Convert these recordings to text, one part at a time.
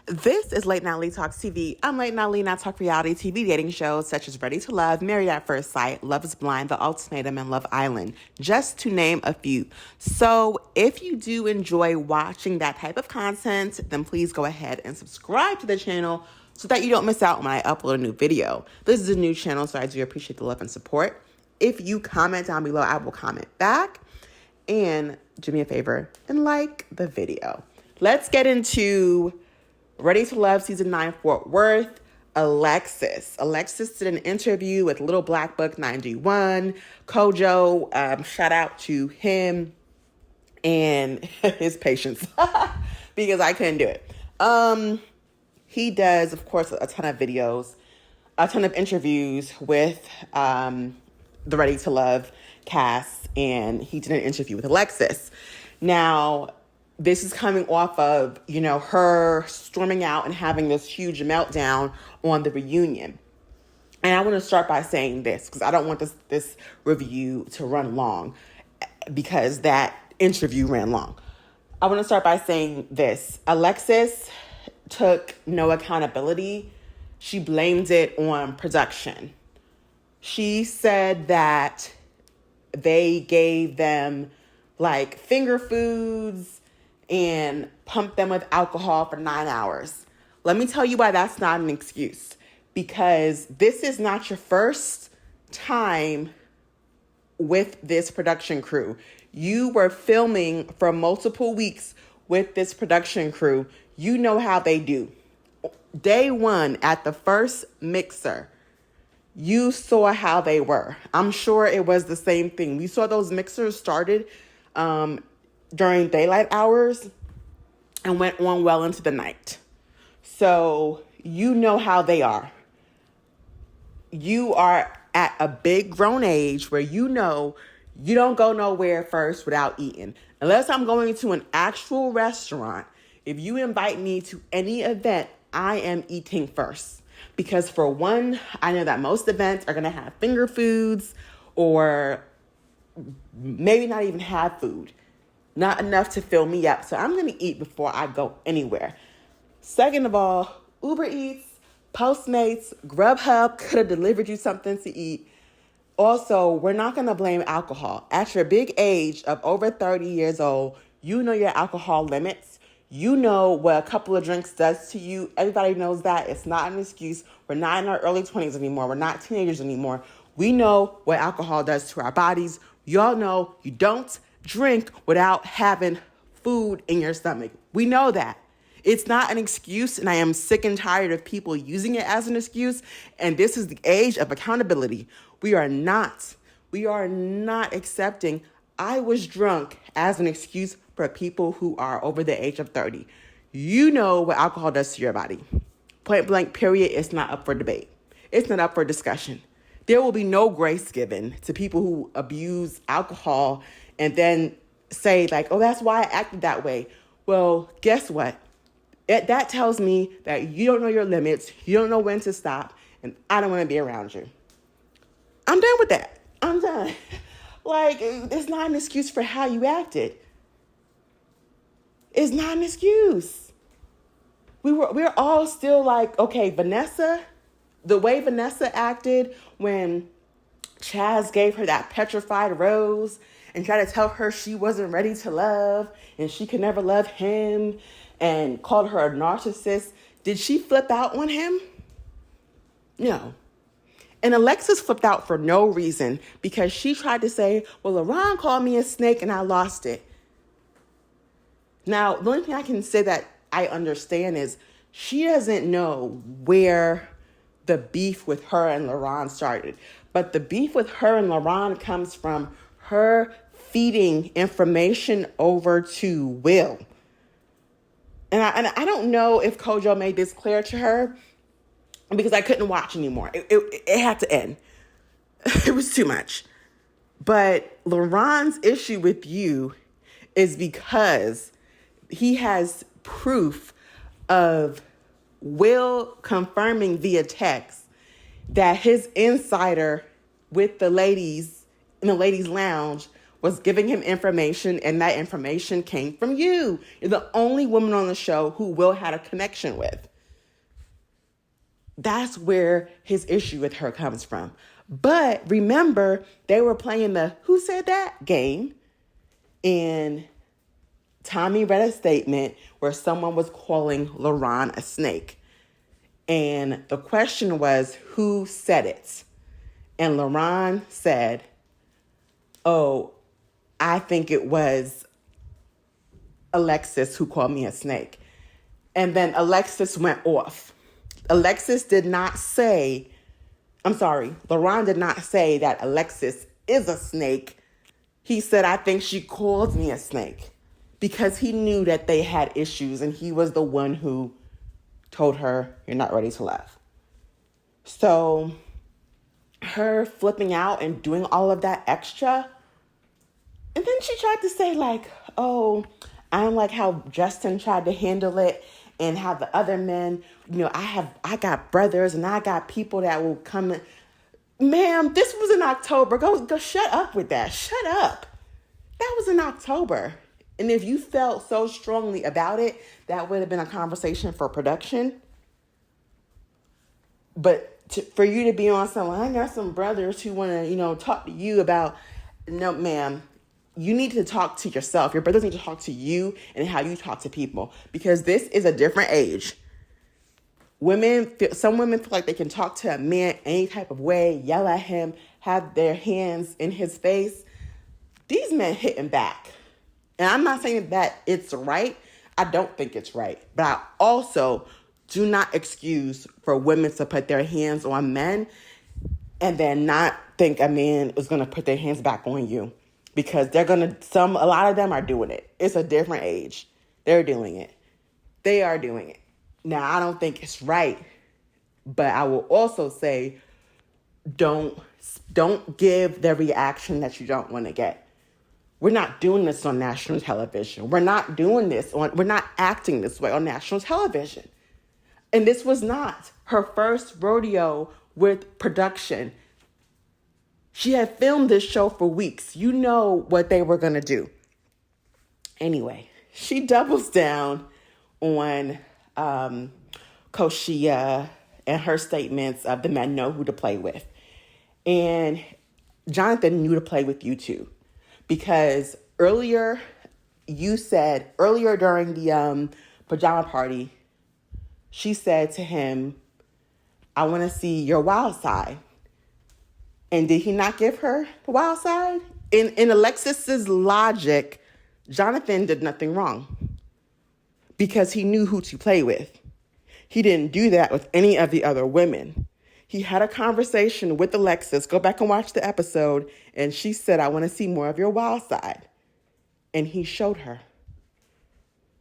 This is Late Night Lee Talks TV. I'm Late Night Lee, and I talk reality TV dating shows such as Ready to Love, Married at First Sight, Love is Blind, The Ultimatum, and Love Island, just to name a few. So if you do enjoy watching that type of content, then please go ahead and subscribe to the channel so that you don't miss out when I upload a new video. This is a new channel, so I do appreciate the love and support. If you comment down below, I will comment back. And do me a favor and like the video. Let's get into Ready to Love Season 9 Fort Worth. Alexis did an interview with Little Black Book 91. Kojo, shout out to him and his patience because I couldn't do it. He does, of course, a ton of videos, a ton of interviews with the Ready to Love cast, and he did an interview with Alexis. Now, this is coming off of, her storming out and having this huge meltdown on the reunion. And I want to start by saying this, because I don't want this review to run long, because that interview ran long. I want to start by saying this. Alexis took no accountability. She blamed it on production. She said that they gave them like finger foods and pumped them with alcohol for 9 hours. Let me tell you why that's not an excuse. Because this is not your first time with this production crew. You were filming for multiple weeks with this production crew. You know how they do. Day one, at the first mixer, you saw how they were. I'm sure it was the same thing. We saw those mixers started during daylight hours and went on well into the night. So you know how they are. You are at a big grown age where you know you don't go nowhere first without eating. Unless I'm going to an actual restaurant, if you invite me to any event, I am eating first. Because for one, I know that most events are going to have finger foods or maybe not even have food. Not enough to fill me up. So I'm going to eat before I go anywhere. Second of all, Uber Eats, Postmates, Grubhub could have delivered you something to eat. Also, we're not going to blame alcohol. At your big age of over 30 years old, you know your alcohol limits. You know what a couple of drinks does to you. Everybody knows that. It's not an excuse. We're not in our early 20s anymore. We're not teenagers anymore. We know what alcohol does to our bodies. You all know you don't drink without having food in your stomach. We know that. It's not an excuse, and I am sick and tired of people using it as an excuse, and this is the age of accountability. We are not accepting I was drunk as an excuse for people who are over the age of 30. You know what alcohol does to your body. Point blank, period. It's not up for debate. It's not up for discussion. There will be no grace given to people who abuse alcohol and then say like, oh, that's why I acted that way. Well, guess what? That tells me that you don't know your limits. You don't know when to stop. And I don't want to be around you. I'm done with that. I'm done. Like, it's not an excuse for how you acted. It's not an excuse. We're all still like, okay, Vanessa, the way Vanessa acted when Chaz gave her that petrified rose and tried to tell her she wasn't ready to love and she could never love him and called her a narcissist. Did she flip out on him? No. And Alexis flipped out for no reason because she tried to say, well, Luron called me a snake and I lost it. Now, the only thing I can say that I understand is she doesn't know where the beef with her and Luron started. But the beef with her and Luron comes from her feeding information over to Will. And I don't know if Kojo made this clear to her because I couldn't watch anymore. It had to end. It was too much. But Luron's issue with you is because he has proof of Will confirming via text that his insider with the ladies in the ladies' lounge was giving him information, and that information came from you. You're the only woman on the show who Will had a connection with. That's where his issue with her comes from. But remember, they were playing the who said that game, and Tommy read a statement where someone was calling Luron a snake. And the question was, who said it? And Luron said, oh, I think it was Alexis who called me a snake. And then Alexis went off. Luron did not say that Alexis is a snake. He said, I think she called me a snake, because he knew that they had issues, and he was the one who told her, you're not ready to love. So her flipping out and doing all of that extra. And then she tried to say like, oh, I'm like how Justin tried to handle it, and how the other men, I got brothers and I got people that will come in. Ma'am, this was in October. Go shut up with that. Shut up. That was in October. And if you felt so strongly about it, that would have been a conversation for production. But for you to be on someone, I got some brothers who want to, talk to you about, no, ma'am, you need to talk to yourself. Your brothers need to talk to you and how you talk to people, because this is a different age. Some women feel like they can talk to a man any type of way, yell at him, have their hands in his face. These men hitting back. And I'm not saying that it's right. I don't think it's right. But I also do not excuse for women to put their hands on men and then not think a man is going to put their hands back on you, because a lot of them are doing it. It's a different age. They're doing it. They are doing it. Now, I don't think it's right, but I will also say don't give the reaction that you don't want to get. We're not doing this on national television. We're not acting this way on national television. And this was not her first rodeo with production. She had filmed this show for weeks. You know what they were going to do. Anyway, she doubles down on Koshia and her statements of the men know who to play with. And Jonathan knew to play with you too. Because earlier during the pajama party, she said to him, I want to see your wild side. And did he not give her the wild side? In Alexis's logic, Jonathan did nothing wrong, because he knew who to play with. He didn't do that with any of the other women. He had a conversation with Alexis. Go back and watch the episode. And she said, I want to see more of your wild side. And he showed her.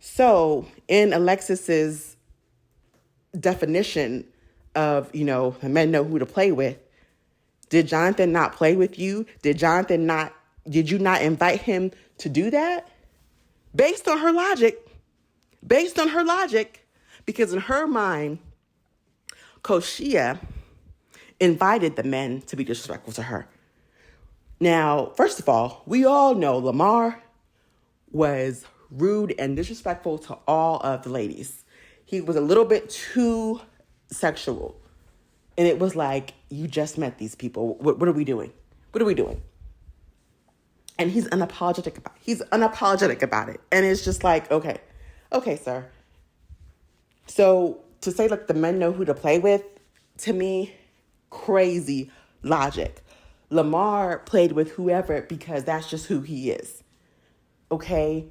So in Alexis's definition of, the men know who to play with, did Jonathan not play with you? Did you not invite him to do that? Based on her logic, because in her mind, Koshia invited the men to be disrespectful to her. Now, first of all, we all know Lamar was rude and disrespectful to all of the ladies. He was a little bit too sexual. And it was like, you just met these people. What are we doing? What are we doing? And he's unapologetic about it. And it's just like, okay, sir. So to say, like, the men know who to play with, to me, crazy logic. Lamar played with whoever because that's just who he is. Okay?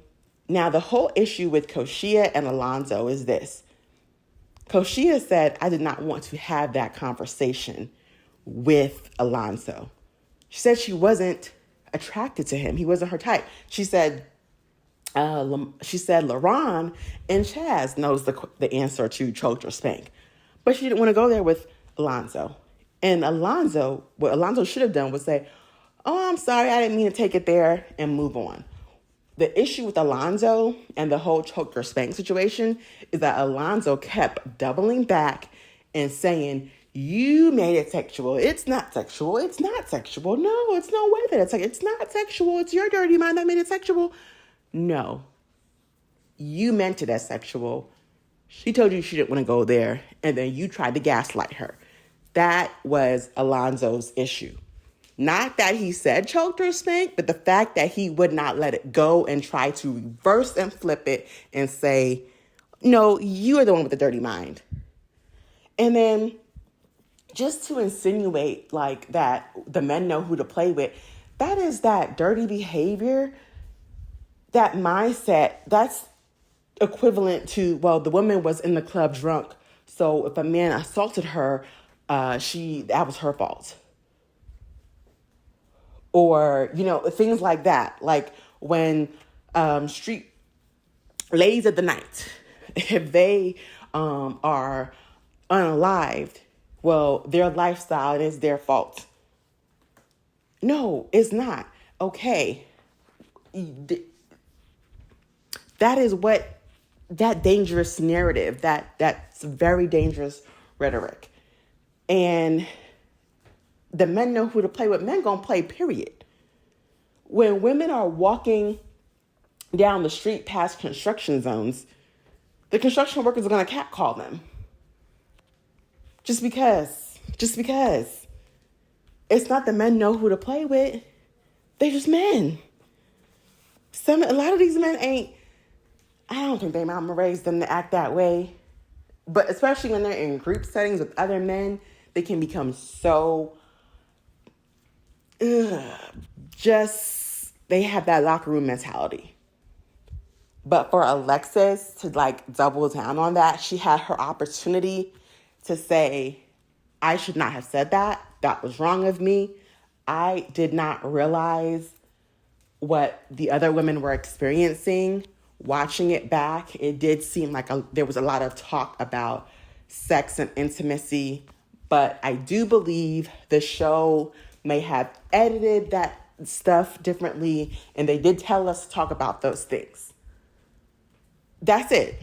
Now, the whole issue with Koshia and Alonzo is this. Koshia said, I did not want to have that conversation with Alonzo. She said she wasn't attracted to him. He wasn't her type. She said Luron and Chaz knows the answer to choke or spank. But she didn't want to go there with Alonzo. And what Alonzo should have done was say, oh, I'm sorry, I didn't mean to take it there, and move on. The issue with Alonzo and the whole choke or spank situation is that Alonzo kept doubling back and saying, You made it sexual. It's not sexual. It's not sexual. No, it's no way that it's not sexual. It's your dirty mind that made it sexual. No. You meant it as sexual. She told you she didn't want to go there, and then you tried to gaslight her. That was Alonzo's issue. Not that he said choked or spanked, but the fact that he would not let it go and try to reverse and flip it and say, no, you are the one with the dirty mind. And then just to insinuate like that the men know who to play with, that is that dirty behavior, that mindset, that's equivalent to, well, the woman was in the club drunk, so if a man assaulted her, that was her fault. Or, things like that. Like when street ladies of the night, if they are unalived, well, their lifestyle is their fault. No, it's not. Okay. That is that dangerous narrative, that's very dangerous rhetoric. And the men know who to play with. Men gonna play, period. When women are walking down the street past construction zones, the construction workers are gonna catcall them. Just because. It's not the men know who to play with. They're just men. A lot of these men I don't think their mama raised them to act that way. But especially when they're in group settings with other men, they can become so they have that locker room mentality. But for Alexis to double down on that, she had her opportunity to say, I should not have said that. That was wrong of me. I did not realize what the other women were experiencing. Watching it back, it did seem like there was a lot of talk about sex and intimacy, but I do believe the show may have edited that stuff differently, and they did tell us to talk about those things. That's it.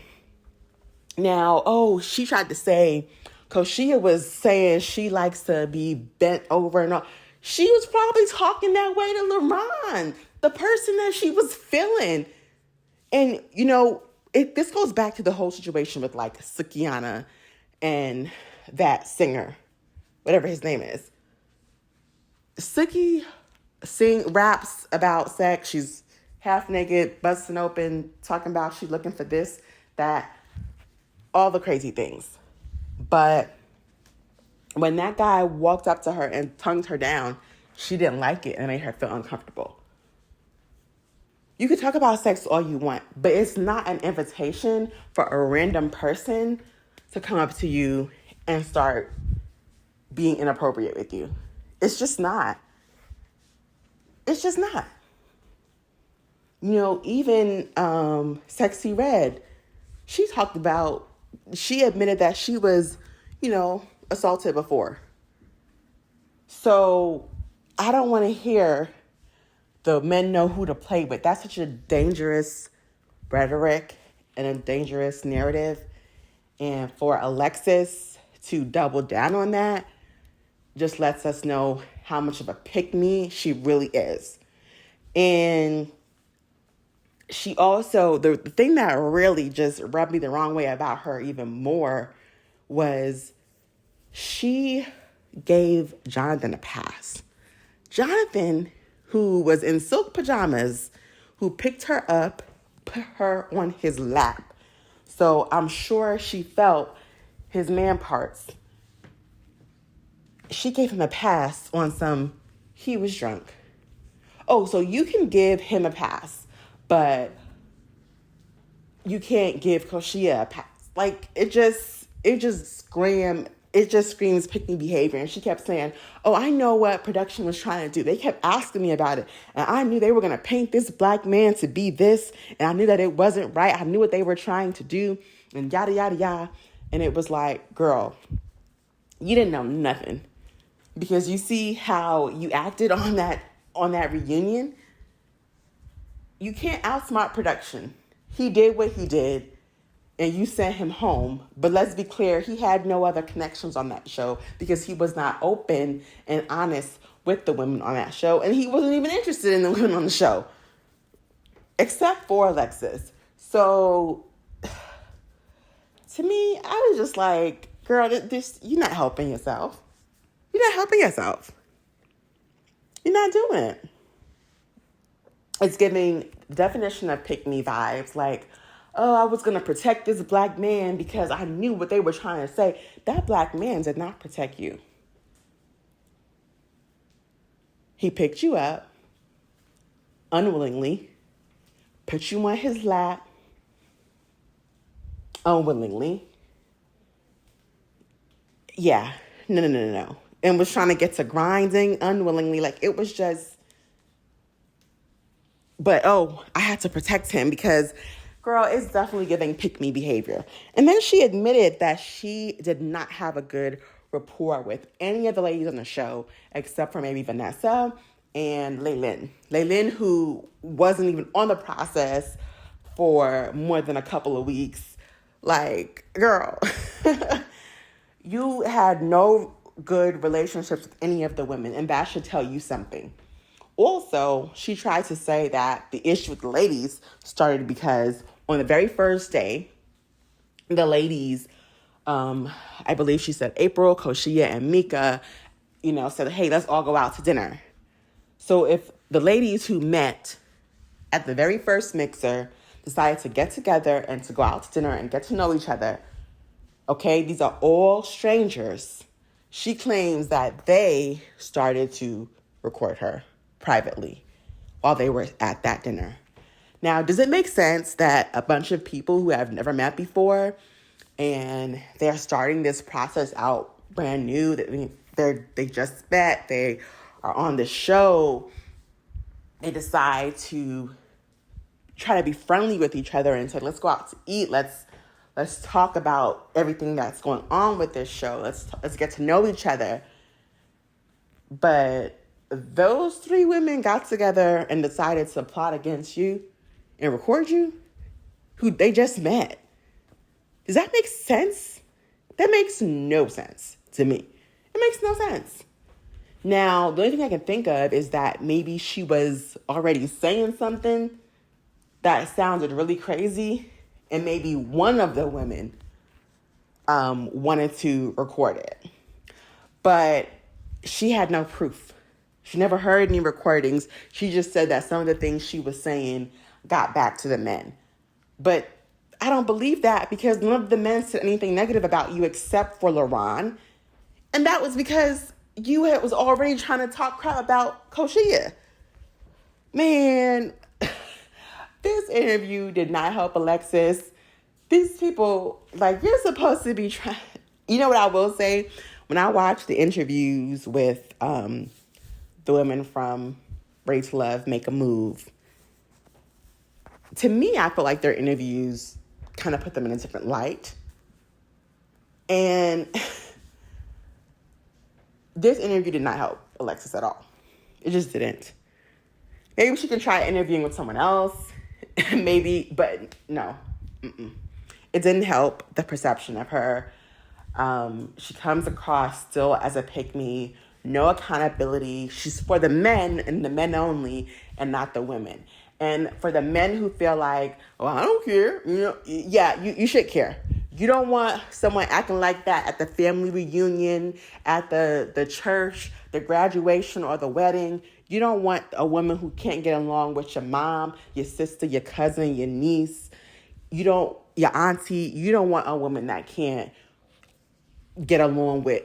Now, she tried to say, Koshia was saying she likes to be bent over and all. She was probably talking that way to Luron, the person that she was feeling. And, this goes back to the whole situation with Sukiana and that singer, whatever his name is. Suki raps about sex. She's half naked, busting open, talking about she's looking for this, that, all the crazy things. But when that guy walked up to her and tongued her down, she didn't like it and made her feel uncomfortable. You can talk about sex all you want, but it's not an invitation for a random person to come up to you and start being inappropriate with you. It's just not. It's just not. Even Sexy Red, she admitted that she was, assaulted before. So I don't want to hear the men know who to play with. That's such a dangerous rhetoric and a dangerous narrative. And for Alexis to double down on that just lets us know how much of a pick-me she really is. And she also, the thing that really just rubbed me the wrong way about her even more was she gave Jonathan a pass. Jonathan, who was in silk pajamas, who picked her up, put her on his lap. So I'm sure she felt his man parts. She gave him a pass on he was drunk. Oh, so you can give him a pass, but you can't give Koshia a pass. It just screams pick-me behavior. And she kept saying, I know what production was trying to do. They kept asking me about it. And I knew they were going to paint this black man to be this. And I knew that it wasn't right. I knew what they were trying to do. And yada, yada, yada. And it was like, girl, you didn't know nothing. Because you see how you acted on that reunion. You can't outsmart production. He did what he did. and you sent him home. But let's be clear, he had no other connections on that show because he was not open and honest with the women on that show. And he wasn't even interested in the women on the show, except for Alexis. So to me, I was just like, girl, you're not helping yourself. You're not helping yourself. You're not doing it. It's giving the definition of pick me vibes. Like, oh, I was going to protect this black man because I knew what they were trying to say. That black man did not protect you. He picked you up unwillingly, put you on his lap unwillingly. Yeah, no. And was trying to get to grinding unwillingly. Like, it was just, but I had to protect him because, girl, it's definitely giving pick me behavior. And then she admitted that she did not have a good rapport with any of the ladies on the show except for maybe Vanessa and Laylin. Laylin, who wasn't even on the process for more than a couple of weeks. Like, girl, you had no good relationships with any of the women, and that should tell you something. Also, she tried to say that the issue with the ladies started because on the very first day, the ladies, I believe she said April, Koshia, and Mika, said, hey, let's all go out to dinner. So if the ladies who met at the very first mixer decided to get together and to go out to dinner and get to know each other, okay, these are all strangers. She claims that they started to record her privately while they were at that dinner. Now, does it make sense that a bunch of people who have never met before and they're starting this process out brand new, they just met, they are on the show, they decide to try to be friendly with each other and say, let's go out to eat, let's talk about everything that's going on with this show, let's get to know each other. But those three women got together and decided to plot against you and record you, who they just met. Does that make sense? That makes no sense to me. It makes no sense. Now, the only thing I can think of is that maybe she was already saying something that sounded really crazy, and maybe one of the women wanted to record it. But she had no proof. She never heard any recordings. She just said that some of the things she was saying got back to the men. But I don't believe that because none of the men said anything negative about you except for Luron. And that was because you was already trying to talk crap about Koshia. Man, this interview did not help Alexis. These people, you're supposed to be trying. You know what I will say? When I watch the interviews with the women from Ready to Love, Make a Move, to me, I feel like their interviews kind of put them in a different light. And this interview did not help Alexis at all. It just didn't. Maybe she can try interviewing with someone else. Maybe, but no. It didn't help the perception of her. She comes across still as a pick-me, no accountability. She's for the men and the men only and not the women. And for the men who feel like, oh, I don't care, you should care. You don't want someone acting like that at the family reunion, at the church, the graduation, or the wedding. You don't want a woman who can't get along with your mom, your sister, your cousin, your niece. Your auntie. You don't want a woman that can't get along with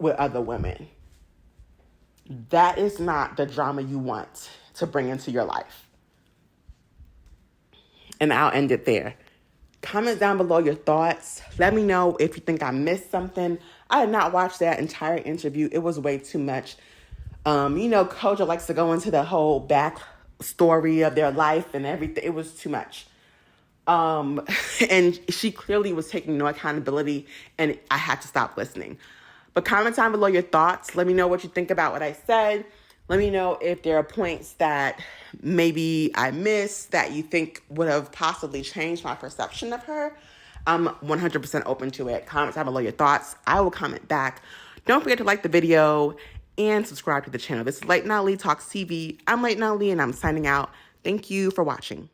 other women. That is not the drama you want to bring into your life. And I'll end it there. Comment down below your thoughts. Let me know if you think I missed something. I did not watch that entire interview. It was way too much. Kojo likes to go into the whole back story of their life and everything. It was too much. And she clearly was taking no accountability, and I had to stop listening. But comment down below your thoughts. Let me know what you think about what I said. Let me know if there are points that maybe I missed that you think would have possibly changed my perception of her. I'm 100% open to it. Comment down below your thoughts. I will comment back. Don't forget to like the video and subscribe to the channel. This is Late Night Lee Talks TV. I'm Late Night Lee, and I'm signing out. Thank you for watching.